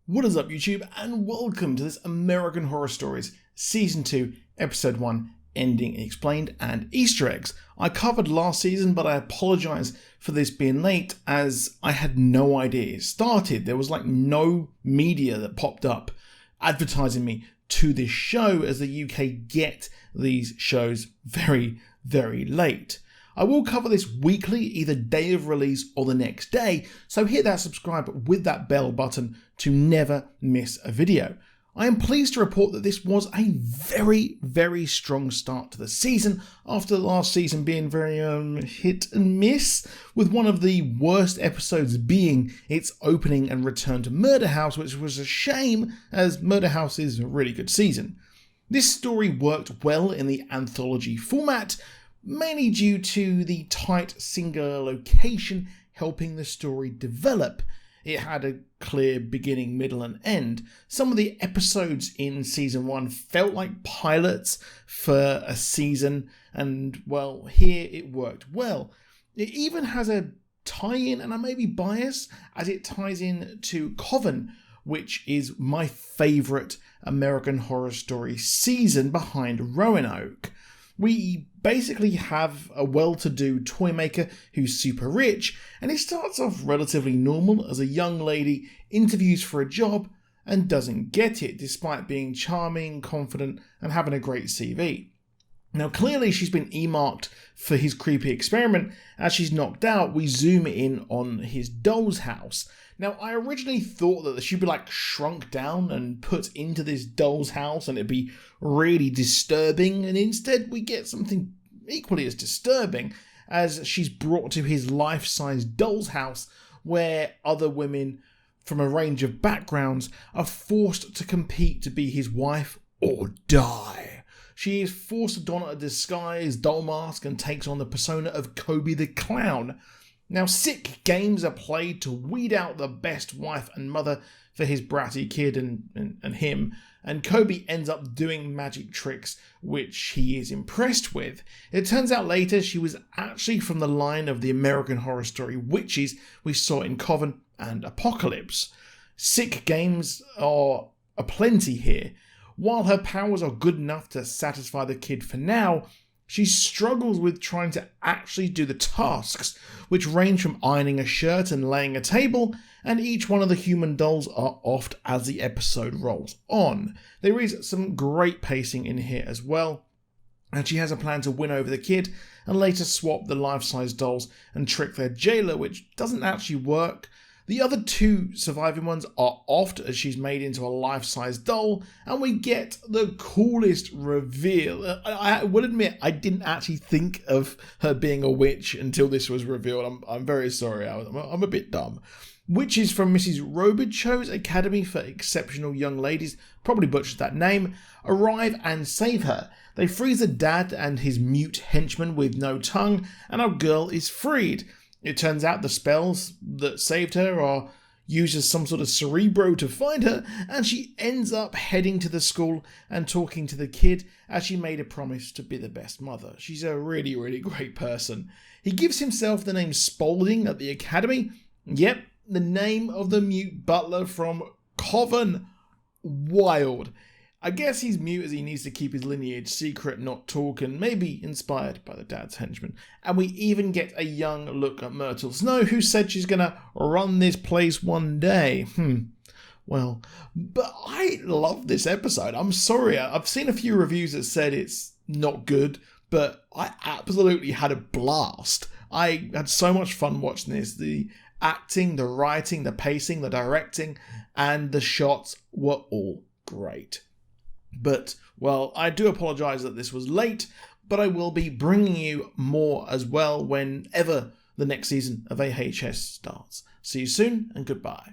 What is up, YouTube, and welcome to this American Horror Stories Season 2, Episode 1, Ending Explained and Easter Eggs. I covered last season, but I apologise for this being late as I had no idea it started. There was no media that popped up advertising me to this show, as the UK get these shows very, very late. I will cover this weekly, either day of release or the next day, so hit that subscribe with that bell button to never miss a video. I am pleased to report that this was a very, very strong start to the season, after the last season being very hit and miss, with one of the worst episodes being its opening and return to Murder House, which was a shame, as Murder House is a really good season. This story worked well in the anthology format, mainly due to the tight singular location helping the story develop. It had a clear beginning, middle and end. Some of the episodes in Season 1 felt like pilots for a season, and well, here it worked well. It even has a tie-in, and I may be biased, as it ties in to Coven, which is my favourite American Horror Story season behind Roanoke. We basically have a well-to-do toy maker who's super rich, and it starts off relatively normal as a young lady interviews for a job and doesn't get it, despite being charming, confident, and having a great CV. Now, clearly she's been earmarked for his creepy experiment. As she's knocked out, we zoom in on his doll's house. Now, I originally thought that she'd be shrunk down and put into this doll's house and it'd be really disturbing, and instead we get something equally as disturbing, as she's brought to his life-size doll's house where other women from a range of backgrounds are forced to compete to be his wife or die. She is forced to don a disguised doll mask and takes on the persona of Kobe the Clown. Now, sick games are played to weed out the best wife and mother for his bratty kid and him, and Kobe ends up doing magic tricks which he is impressed with. It turns out later she was actually from the line of the American Horror Story witches we saw in Coven and Apocalypse. Sick games are aplenty here. While her powers are good enough to satisfy the kid for now, she struggles with trying to actually do the tasks, which range from ironing a shirt and laying a table, and each one of the human dolls are offed as the episode rolls on. There is some great pacing in here as well, and she has a plan to win over the kid and later swap the life-size dolls and trick their jailer, which doesn't actually work. The other two surviving ones are offed as she's made into a life-size doll, and we get the coolest reveal. I will admit, I didn't actually think of her being a witch until this was revealed. I'm very sorry, I'm a bit dumb. Witches from Mrs. Robichaux's Academy for Exceptional Young Ladies, probably butchered that name, arrive and save her. They freeze the dad and his mute henchman with no tongue, and our girl is freed. It turns out the spells that saved her are used as some sort of cerebro to find her, and she ends up heading to the school and talking to the kid as she made a promise to be the best mother. She's a really, really great person. He gives himself the name Spaulding at the academy. Yep, the name of the mute butler from Coven. Wild. I guess he's mute as he needs to keep his lineage secret, not talk, and maybe inspired by the dad's henchman. And we even get a young look at Myrtle Snow, who said she's gonna run this place one day. Well, but I love this episode. I'm sorry, I've seen a few reviews that said it's not good, but I absolutely had a blast. I had so much fun watching this. The acting, the writing, the pacing, the directing, and the shots were all great. But, well, I do apologise that this was late, but I will be bringing you more as well whenever the next season of AHS starts. See you soon, and goodbye.